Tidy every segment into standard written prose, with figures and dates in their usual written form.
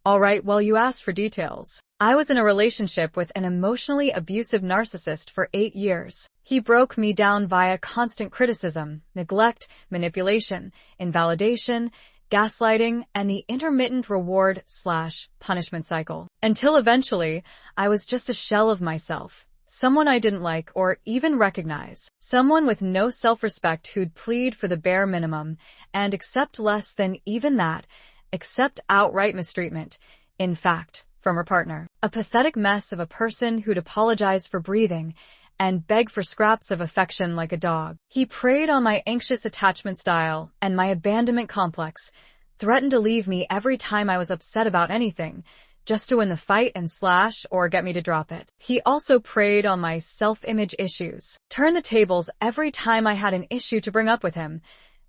Alright, well, you asked for details. I was in a relationship with an emotionally abusive narcissist for 8 years. He broke me down via constant criticism, neglect, manipulation, invalidation, gaslighting, and the intermittent reward/punishment cycle. Until eventually, I was just a shell of myself. Someone I didn't like or even recognize. Someone with no self-respect who'd plead for the bare minimum and accept less than even that, accept outright mistreatment, in fact, from her partner. A pathetic mess of a person who'd apologize for breathing and beg for scraps of affection like a dog. He preyed on my anxious attachment style and my abandonment complex, threatened to leave me every time I was upset about anything, just to win the fight and slash or get me to drop it. He also preyed on my self-image issues, turned the tables every time I had an issue to bring up with him,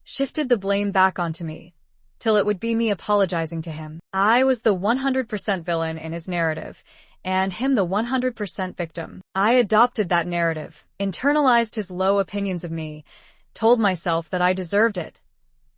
shifted the blame back onto me, till it would be me apologizing to him. I was the 100% villain in his narrative, and him the 100% victim. I adopted that narrative, internalized his low opinions of me, told myself that I deserved it,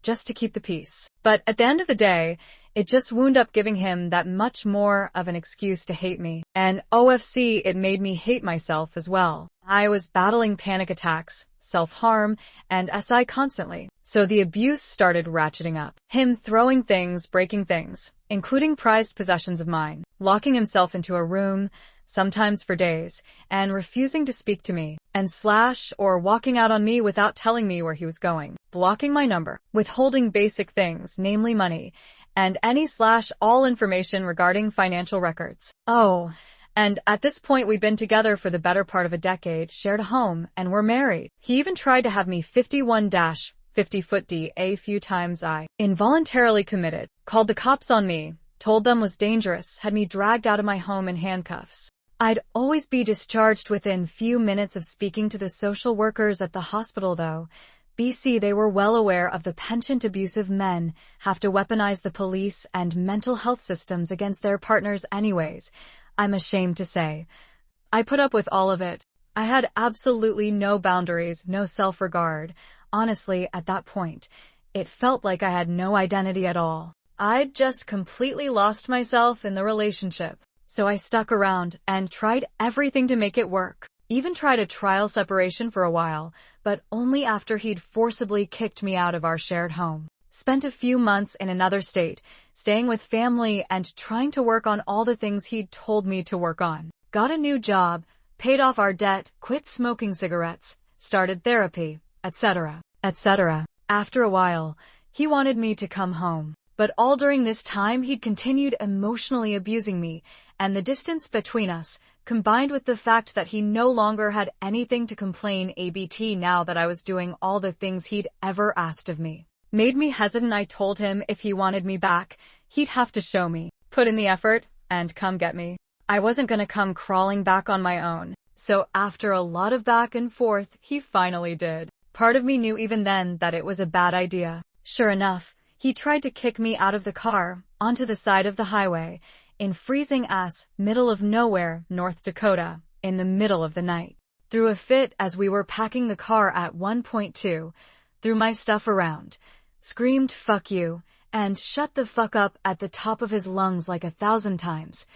just to keep the peace. But at the end of the day, it just wound up giving him that much more of an excuse to hate me. And OFC, it made me hate myself as well. I was battling panic attacks, self-harm, and SI constantly. So the abuse started ratcheting up. Him throwing things, breaking things, including prized possessions of mine, locking himself into a room, sometimes for days, and refusing to speak to me, and slash or walking out on me without telling me where he was going, blocking my number, withholding basic things, namely money, and any slash all information regarding financial records. Oh, and at this point we'd been together for the better part of a decade, shared a home, and were married. He even tried to have me 51-50-foot a few times. I involuntarily committed, called the cops on me, told them was dangerous, had me dragged out of my home in handcuffs. I'd always be discharged within few minutes of speaking to the social workers at the hospital though. BC, they were well aware of the penchant abusive men have to weaponize the police and mental health systems against their partners anyways. I'm ashamed to say. I put up with all of it. I had absolutely no boundaries, no self-regard. Honestly, at that point, it felt like I had no identity at all. I'd just completely lost myself in the relationship. So I stuck around and tried everything to make it work. Even tried a trial separation for a while, but only after he'd forcibly kicked me out of our shared home. Spent a few months in another state, staying with family and trying to work on all the things he'd told me to work on. Got a new job, paid off our debt, quit smoking cigarettes, started therapy, etc., etc. After a while, he wanted me to come home. But all during this time he'd continued emotionally abusing me, and the distance between us, combined with the fact that he no longer had anything to complain ABT now that I was doing all the things he'd ever asked of me, made me hesitant. I told him if he wanted me back, he'd have to show me, put in the effort, and come get me. I wasn't gonna come crawling back on my own. So after a lot of back and forth, he finally did. Part of me knew even then that it was a bad idea. Sure enough, he tried to kick me out of the car, onto the side of the highway, in freezing ass, middle of nowhere, North Dakota, in the middle of the night. Threw a fit as we were packing the car at 1.2, threw my stuff around, screamed "fuck you," and "shut the fuck up" at the top of his lungs like 1,000 times,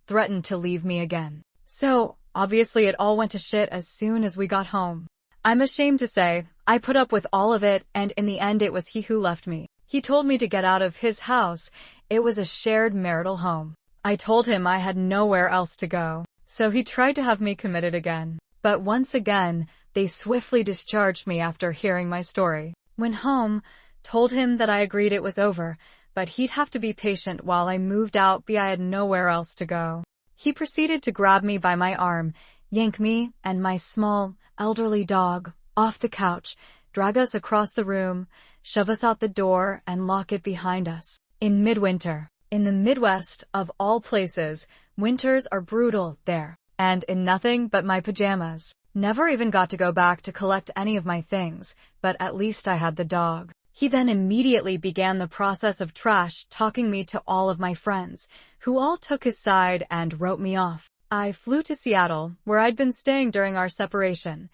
threatened to leave me again. So, obviously it all went to shit as soon as we got home. I'm ashamed to say, I put up with all of it, and in the end it was he who left me. He told me to get out of his house. It was a shared marital home. I told him I had nowhere else to go. So he tried to have me committed again. But once again, they swiftly discharged me after hearing my story. Went home, told him that I agreed it was over, but he'd have to be patient while I moved out. I had nowhere else to go. He proceeded to grab me by my arm, yank me and my small, elderly dog off the couch, drag us across the room, shove us out the door, and lock it behind us. In midwinter. In the Midwest, of all places, winters are brutal there. And in nothing but my pajamas. Never even got to go back to collect any of my things, but at least I had the dog. He then immediately began the process of trash talking me to all of my friends, who all took his side and wrote me off. I flew to Seattle, where I'd been staying during our separation.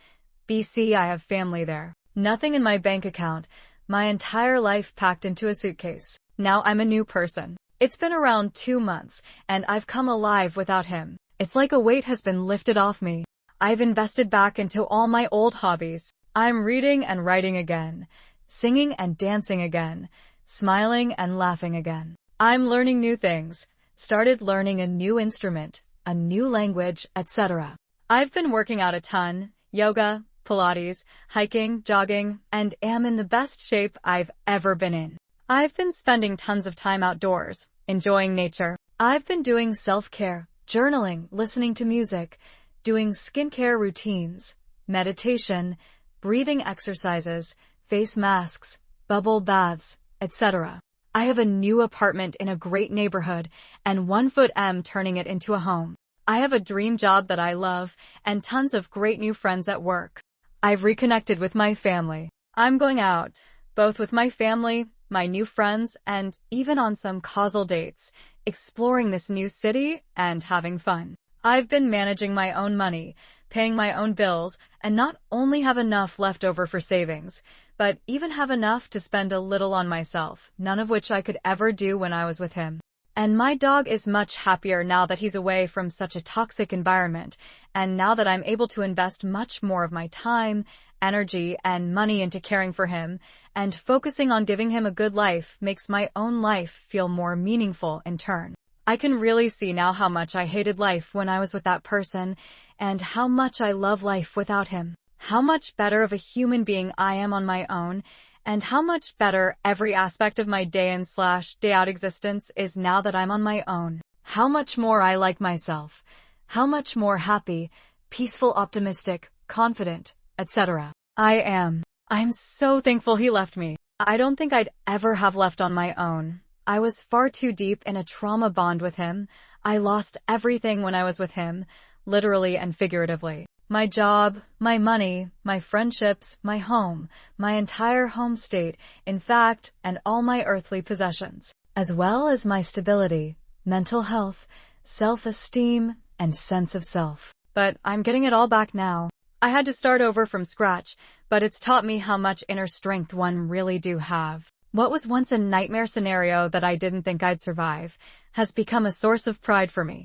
BC, I have family there. Nothing in my bank account, my entire life packed into a suitcase. Now I'm a new person. It's been around 2 months, and I've come alive without him. It's like a weight has been lifted off me. I've invested back into all my old hobbies. I'm reading and writing again, singing and dancing again, smiling and laughing again. I'm learning new things, started learning a new instrument, a new language, etc. I've been working out a ton, yoga, Pilates, hiking, jogging, and am in the best shape I've ever been in. I've been spending tons of time outdoors, enjoying nature. I've been doing self-care, journaling, listening to music, doing skincare routines, meditation, breathing exercises, face masks, bubble baths, etc. I have a new apartment in a great neighborhood and 1 foot am turning it into a home. I have a dream job that I love and tons of great new friends at work. I've reconnected with my family. I'm going out, both with my family, my new friends, and even on some casual dates, exploring this new city and having fun. I've been managing my own money, paying my own bills, and not only have enough left over for savings, but even have enough to spend a little on myself, none of which I could ever do when I was with him. And my dog is much happier now that he's away from such a toxic environment, and now that I'm able to invest much more of my time, energy, and money into caring for him, and focusing on giving him a good life makes my own life feel more meaningful in turn. I can really see now how much I hated life when I was with that person, and how much I love life without him. How much better of a human being I am on my own, and how much better every aspect of my day in / day out existence is now that I'm on my own. How much more I like myself. How much more happy, peaceful, optimistic, confident, etc. I am. I'm so thankful he left me. I don't think I'd ever have left on my own. I was far too deep in a trauma bond with him. I lost everything when I was with him, literally and figuratively. My job, my money, my friendships, my home, my entire home state, in fact, and all my earthly possessions, as well as my stability, mental health, self-esteem, and sense of self. But I'm getting it all back now. I had to start over from scratch, but it's taught me how much inner strength one really do have. What was once a nightmare scenario that I didn't think I'd survive has become a source of pride for me.